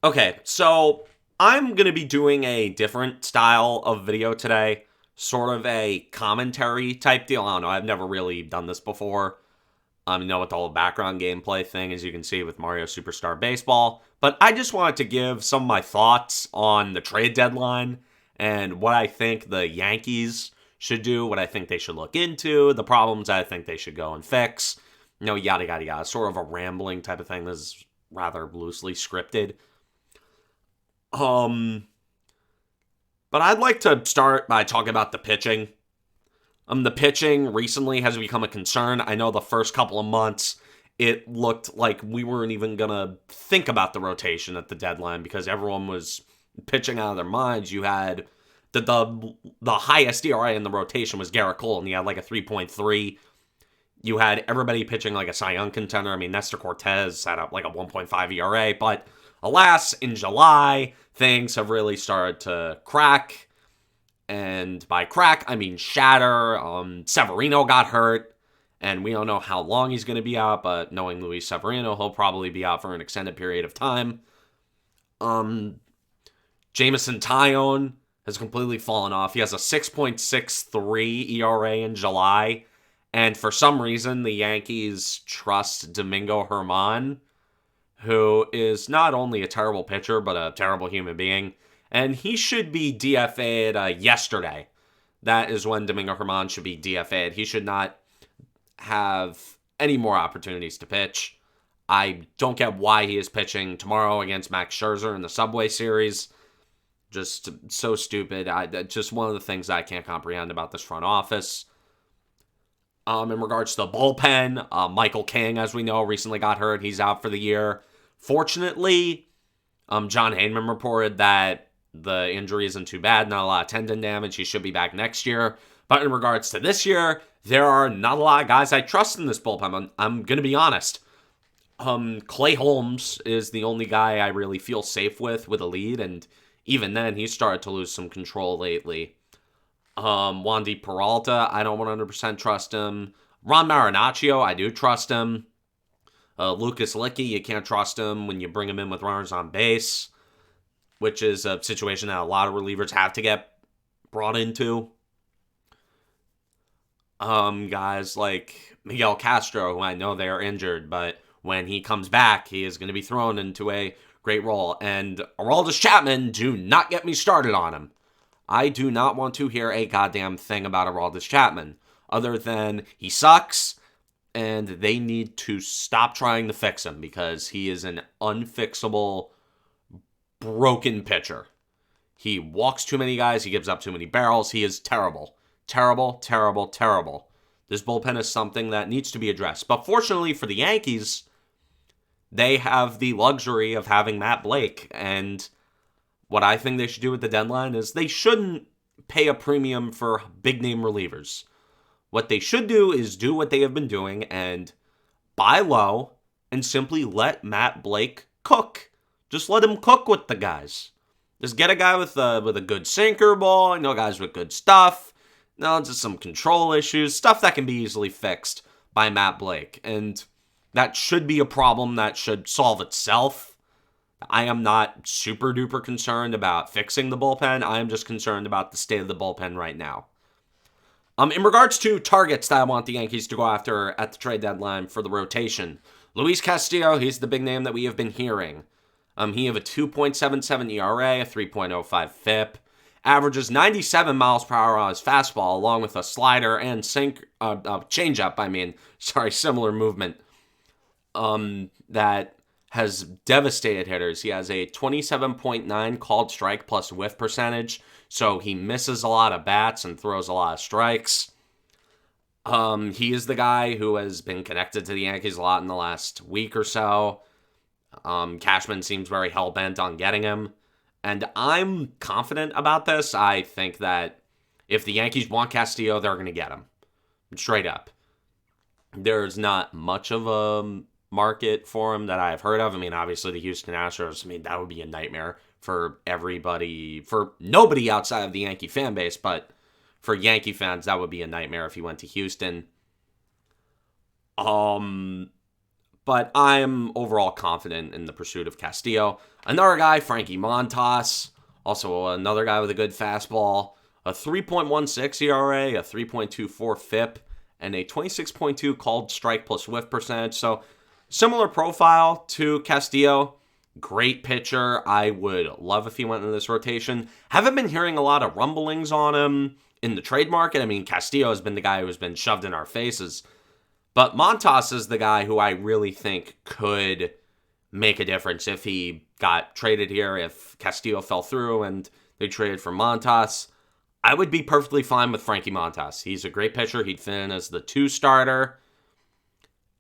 Okay, so I'm going to be doing a different style of video today, sort of a commentary type deal. I don't know, I've never really done this before. With the whole background gameplay thing, as you can see with Mario Superstar Baseball. But I just wanted to give some of my thoughts on the trade deadline and what I think the Yankees should do, what I think they should look into, the problems I think they should go and fix. Yada, yada, yada. Sort of a rambling type of thing. This is rather loosely scripted. Um, but I'd like to start by talking about the pitching. The pitching recently has become a concern. I know the first couple of months, it looked like we weren't even going to think about the rotation at the deadline because everyone was pitching out of their minds. You had the highest ERA in the rotation was Garrett Cole, and he had like a 3.3. You had everybody pitching like a Cy Young contender. I mean, Nestor Cortez had like a 1.5 ERA, but alas, in July, things have really started to crack. And by crack, I mean shatter. Severino got hurt, and we don't know how long he's going to be out, but knowing Luis Severino, he'll probably be out for an extended period of time. Jameson Taillon has completely fallen off. He has a 6.63 ERA in July, and for some reason, the Yankees trust Domingo Germán, who is not only a terrible pitcher, but a terrible human being. And he should be DFA'd yesterday. That is when Domingo Germán should be DFA'd. He should not have any more opportunities to pitch. I don't get why he is pitching tomorrow against Max Scherzer in the Subway Series. Just so stupid. Just one of the things I can't comprehend about this front office. In regards to the bullpen, Michael King, as we know, recently got hurt. He's out for the year. Fortunately, John Heyman reported that the injury isn't too bad, not a lot of tendon damage. He should be back next year. But in regards to this year, there are not a lot of guys I trust in this bullpen. I'm going to be honest. Clay Holmes is the only guy I really feel safe with a lead, and even then, he started to lose some control lately. Wandy Peralta, I don't 100% trust him. Ron Marinaccio, I do trust him. Lucas Licky, you can't trust him when you bring him in with runners on base, which is a situation that a lot of relievers have to get brought into. Guys like Miguel Castro, who I know they are injured, but when he comes back, he is going to be thrown into a great role. And Aroldis Chapman, do not get me started on him. I do not want to hear a goddamn thing about Aroldis Chapman, other than he sucks, and they need to stop trying to fix him because he is an unfixable, broken pitcher. He walks too many guys. He gives up too many barrels. He is terrible. Terrible, terrible, terrible. This bullpen is something that needs to be addressed. But fortunately for the Yankees, they have the luxury of having Matt Blake. And what I think they should do with the deadline is they shouldn't pay a premium for big-name relievers. What they should do is do what they have been doing and buy low and simply let Matt Blake cook. Just let him cook with the guys. Just get a guy with a good sinker ball, guys with good stuff. Just some control issues, stuff that can be easily fixed by Matt Blake. And that should be a problem that should solve itself. I am not super duper concerned about fixing the bullpen. I am just concerned about the state of the bullpen right now. In regards to targets that I want the Yankees to go after at the trade deadline for the rotation, Luis Castillo, he's the big name that we have been hearing. He have a 2.77 ERA, a 3.05 FIP, averages 97 miles per hour on his fastball, along with a slider and changeup. Similar movement. That has devastated hitters. He has a 27.9 called strike plus whiff percentage, so he misses a lot of bats and throws a lot of strikes. He is the guy who has been connected to the Yankees a lot in the last week or so. Cashman seems very hell-bent on getting him, and I'm confident about this. I think that if the Yankees want Castillo, they're going to get him. Straight up. There's not much of a market for him that I've heard of. Obviously the Houston Astros, that would be a nightmare for everybody, for nobody outside of the Yankee fan base, but for Yankee fans, that would be a nightmare if he went to Houston. But I'm overall confident in the pursuit of Castillo. Another guy, Frankie Montas, also another guy with a good fastball, a 3.16 ERA, a 3.24 FIP, and a 26.2 called strike plus whiff percentage. So similar profile to Castillo. Great pitcher. I would love if he went into this rotation. Haven't been hearing a lot of rumblings on him in the trade market. I mean, Castillo has been the guy who's been shoved in our faces. But Montas is the guy who I really think could make a difference if he got traded here, if Castillo fell through and they traded for Montas. I would be perfectly fine with Frankie Montas. He's a great pitcher. He'd fit in as the 2 starter.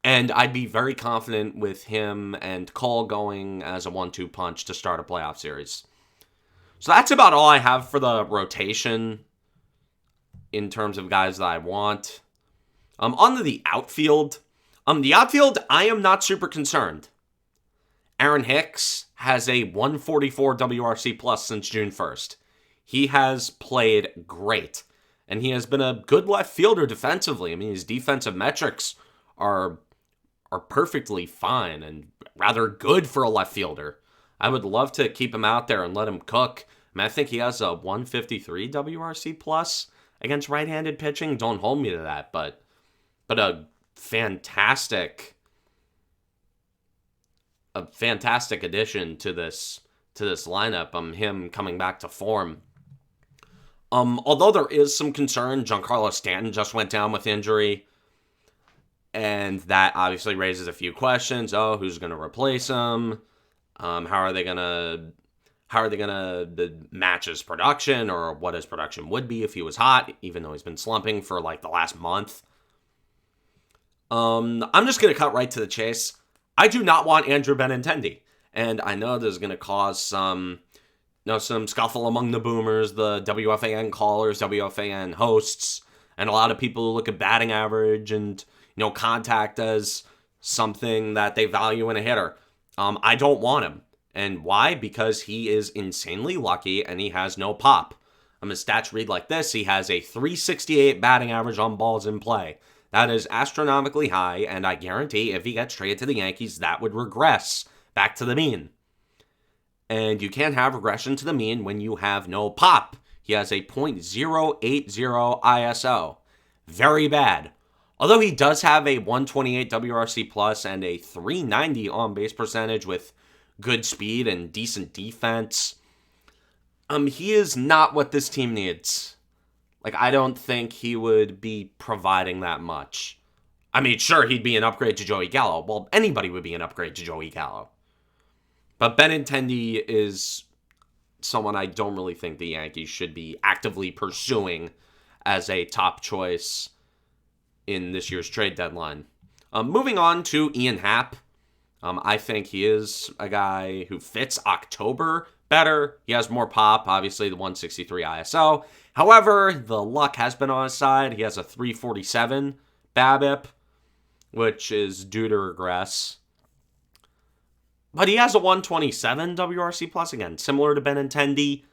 And I'd be very confident with him and Cole going as a 1-2 punch to start a playoff series. So that's about all I have for the rotation in terms of guys that I want. On to the outfield. I am not super concerned. Aaron Hicks has a 144 WRC plus since June 1st. He has played great, and he has been a good left fielder defensively. I mean, his defensive metrics are perfectly fine and rather good for a left fielder. I would love to keep him out there and let him cook. I mean, I think he has a 153 WRC plus against right-handed pitching. Don't hold me to that, but a fantastic addition to this lineup. Him coming back to form. Although there is some concern, Giancarlo Stanton just went down with injury, and that obviously raises a few questions. Oh, who's going to replace him? How are they going to match his production, or what his production would be if he was hot, even though he's been slumping for like the last month? I'm just going to cut right to the chase. I do not want Andrew Benintendi. And I know this is going to cause some scuffle among the boomers, the WFAN callers, WFAN hosts, and a lot of people who look at batting average and, contact as something that they value in a hitter. I don't want him. And why? Because he is insanely lucky and he has no pop. His stats read like this. He has a 368 batting average on balls in play. That is astronomically high, and I guarantee if he gets traded to the Yankees, that would regress back to the mean. And you can't have regression to the mean when you have no pop. He has a .080 ISO. Very bad. Although he does have a 128 WRC plus and a 390 on-base percentage with good speed and decent defense, he is not what this team needs. I don't think he would be providing that much. I mean, sure, he'd be an upgrade to Joey Gallo. Well, anybody would be an upgrade to Joey Gallo. But Benintendi is someone I don't really think the Yankees should be actively pursuing as a top choice in this year's trade deadline. Moving on to Ian Happ. I think he is a guy who fits October better. He has more pop, obviously the 163 ISO. However, the luck has been on his side. He has a 347 BABIP, which is due to regress. But he has a 127 WRC plus, again, similar to Benintendi.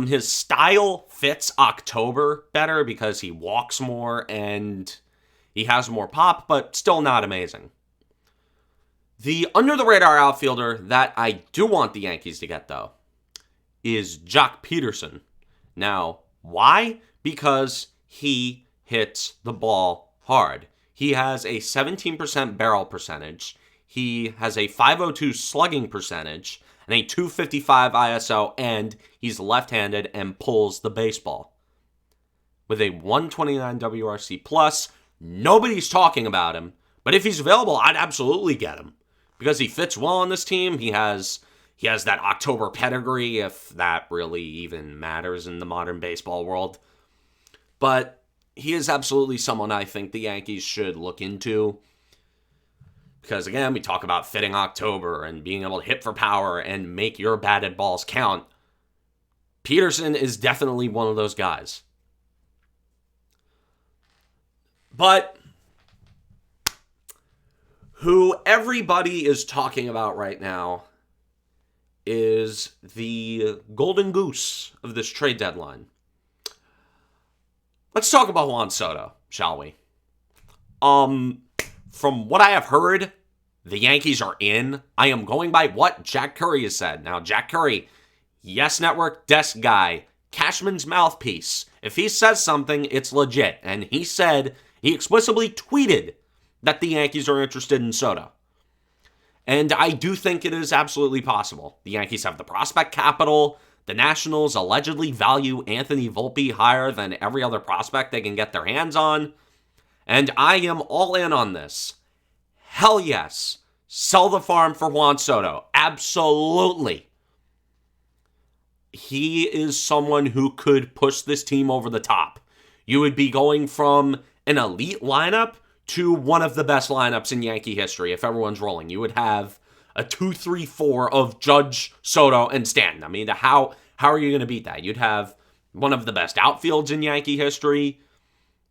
His style fits October better because he walks more and he has more pop, but still not amazing. The under-the-radar outfielder that I do want the Yankees to get, though, is Jock Peterson. Now, why? Because he hits the ball hard. He has a 17% barrel percentage. He has a 502 slugging percentage and a 255 ISO, and he's left-handed and pulls the baseball. With a 129 WRC plus, nobody's talking about him, but if he's available, I'd absolutely get him because he fits well on this team. He has that October pedigree, if that really even matters in the modern baseball world. But he is absolutely someone I think the Yankees should look into. Because again, we talk about fitting October and being able to hit for power and make your batted balls count. Peterson is definitely one of those guys. But who everybody is talking about right now is the golden goose of this trade deadline. Let's talk about Juan Soto, shall we? From what I have heard, the Yankees are in. I am going by what Jack Curry has said. Now, Jack Curry, Yes Network desk guy, Cashman's mouthpiece. If he says something, it's legit. And he explicitly tweeted that the Yankees are interested in Soto. And I do think it is absolutely possible. The Yankees have the prospect capital. The Nationals allegedly value Anthony Volpe higher than every other prospect they can get their hands on. And I am all in on this. Hell yes. Sell the farm for Juan Soto. Absolutely. He is someone who could push this team over the top. You would be going from an elite lineup to one of the best lineups in Yankee history if everyone's rolling. You would have a 2-3-4 of Judge, Soto, and Stanton. I mean, how are you going to beat that? You'd have one of the best outfields in Yankee history.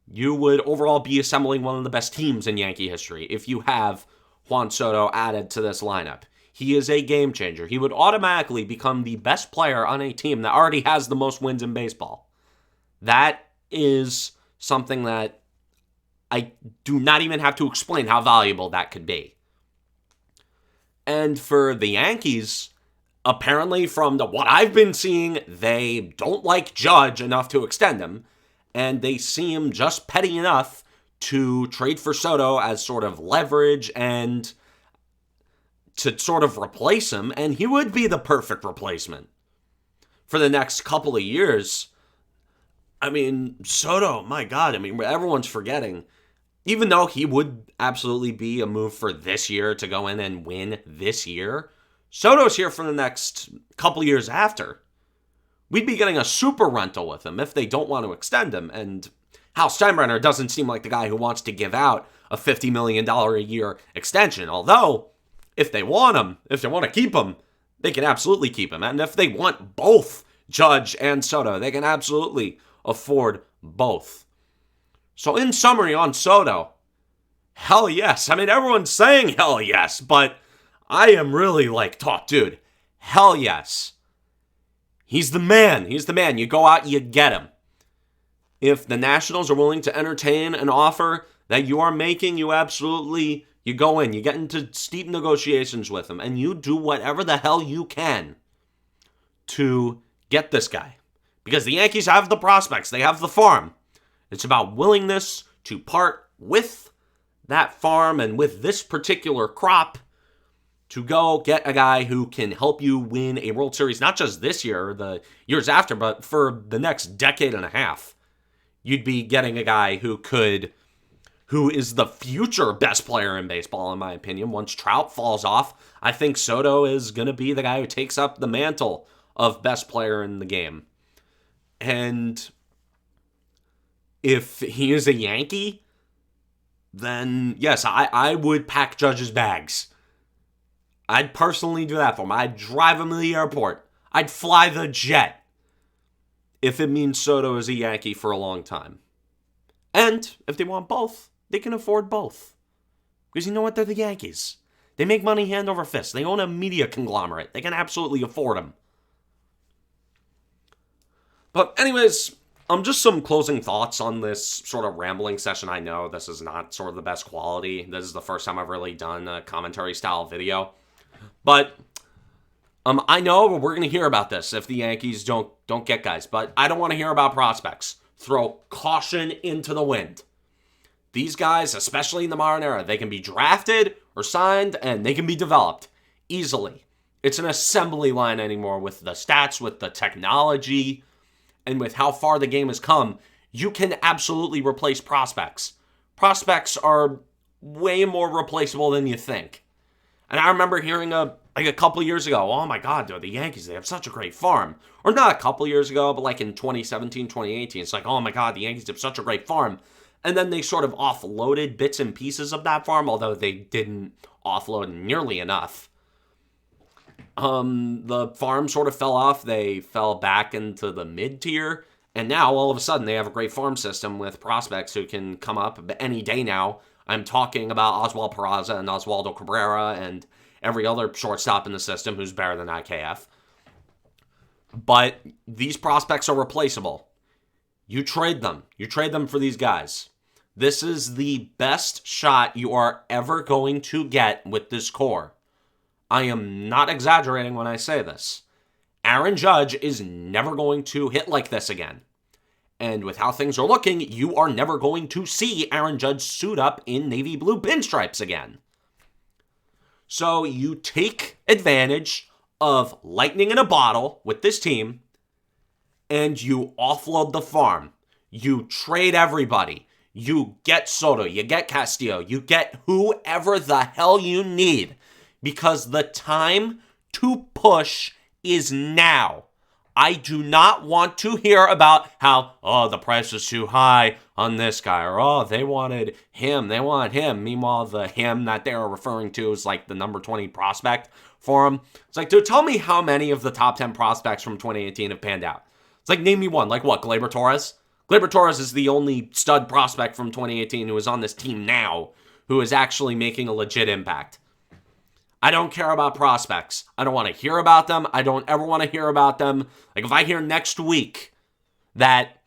You would overall be assembling one of the best teams in Yankee history if you have Juan Soto added to this lineup. He is a game changer. He would automatically become the best player on a team that already has the most wins in baseball. That is something that I do not even have to explain how valuable that could be. And for the Yankees, apparently from what I've been seeing, they don't like Judge enough to extend him, and they seem just petty enough to trade for Soto as sort of leverage and to sort of replace him, and he would be the perfect replacement for the next couple of years. I mean, Soto, my God, everyone's forgetting. Even though he would absolutely be a move for this year to go in and win this year, Soto's here for the next couple years after. We'd be getting a super rental with him if they don't want to extend him. And Hal Steinbrenner doesn't seem like the guy who wants to give out a $50 million a year extension. Although, if they want him, if they want to keep him, they can absolutely keep him. And if they want both Judge and Soto, they can absolutely afford both. So in summary on Soto, hell yes. Everyone's saying hell yes, but I am really dude, hell yes. He's the man. He's the man. You go out, you get him. If the Nationals are willing to entertain an offer that you are making, you go in. You get into steep negotiations with him, and you do whatever the hell you can to get this guy. Because the Yankees have the prospects. They have the farm. It's about willingness to part with that farm and with this particular crop to go get a guy who can help you win a World Series, not just this year or the years after, but for the next decade and a half. You'd be getting a guy who is the future best player in baseball, in my opinion. Once Trout falls off, I think Soto is going to be the guy who takes up the mantle of best player in the game. And if he is a Yankee, then yes, I would pack Judge's bags. I'd personally do that for him. I'd drive him to the airport. I'd fly the jet if it means Soto is a Yankee for a long time. And if they want both, they can afford both. Because you know what? They're the Yankees. They make money hand over fist. They own a media conglomerate. They can absolutely afford them. But anyways, just some closing thoughts on this sort of rambling session. I know this is not sort of the best quality. This is the first time I've really done a commentary style video. But I know we're going to hear about this if the Yankees don't get guys. But I don't want to hear about prospects. Throw caution into the wind. These guys, especially in the modern era, they can be drafted or signed and they can be developed easily. It's an assembly line anymore with the stats, with the technology, and with how far the game has come. You can absolutely replace prospects. Prospects are way more replaceable than you think. And I remember hearing a couple years ago, oh my God, the Yankees, they have such a great farm. Or not a couple years ago, but in 2017, 2018, it's oh my God, the Yankees have such a great farm. And then they sort of offloaded bits and pieces of that farm, although they didn't offload nearly enough. The farm sort of fell off. They fell back into the mid-tier. And now, all of a sudden, they have a great farm system with prospects who can come up any day now. I'm talking about Oswald Peraza and Oswaldo Cabrera and every other shortstop in the system who's better than IKF. But these prospects are replaceable. You trade them. You trade them for these guys. This is the best shot you are ever going to get with this core. I am not exaggerating when I say this. Aaron Judge is never going to hit like this again. And with how things are looking, you are never going to see Aaron Judge suit up in navy blue pinstripes again. So you take advantage of lightning in a bottle with this team, and you offload the farm. You trade everybody. You get Soto, you get Castillo, you get whoever the hell you need, because the time to push is now. I do not want to hear about how, the price is too high on this guy, or, they wanted him. Meanwhile, the him that they are referring to is like the number 20 prospect for him. It's like, dude, tell me how many of the top 10 prospects from 2018 have panned out. It's like, name me one. Like what, Gleyber Torres? Gleyber Torres is the only stud prospect from 2018 who is on this team now who is actually making a legit impact. I don't care about prospects. I don't want to hear about them. I don't ever want to hear about them. Like, if I hear next week that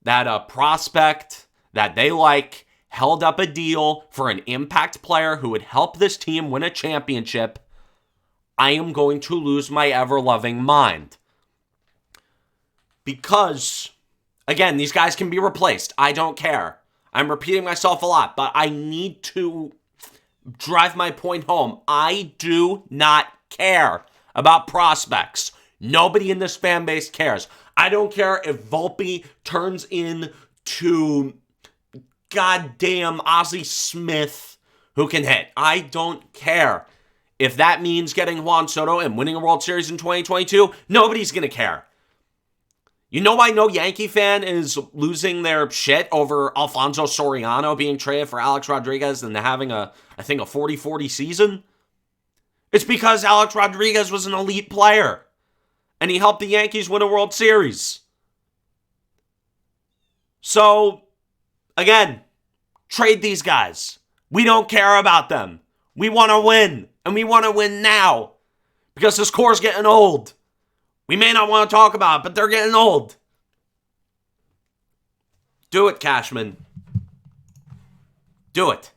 a prospect that they like held up a deal for an impact player who would help this team win a championship, I am going to lose my ever-loving mind. Because, again, these guys can be replaced. I don't care. I'm repeating myself a lot, but I need to drive my point home. I do not care about prospects. Nobody in this fan base cares. I don't care if Volpe turns into goddamn Ozzie Smith who can hit. I don't care. If that means getting Juan Soto and winning a World Series in 2022, nobody's going to care. You know why no Yankee fan is losing their shit over Alfonso Soriano being traded for Alex Rodriguez and having a 40-40 season? It's because Alex Rodriguez was an elite player, and he helped the Yankees win a World Series. So, again, trade these guys. We don't care about them. We want to win, and we want to win now, because this core's getting old. We may not want to talk about it, but they're getting old. Do it, Cashman. Do it.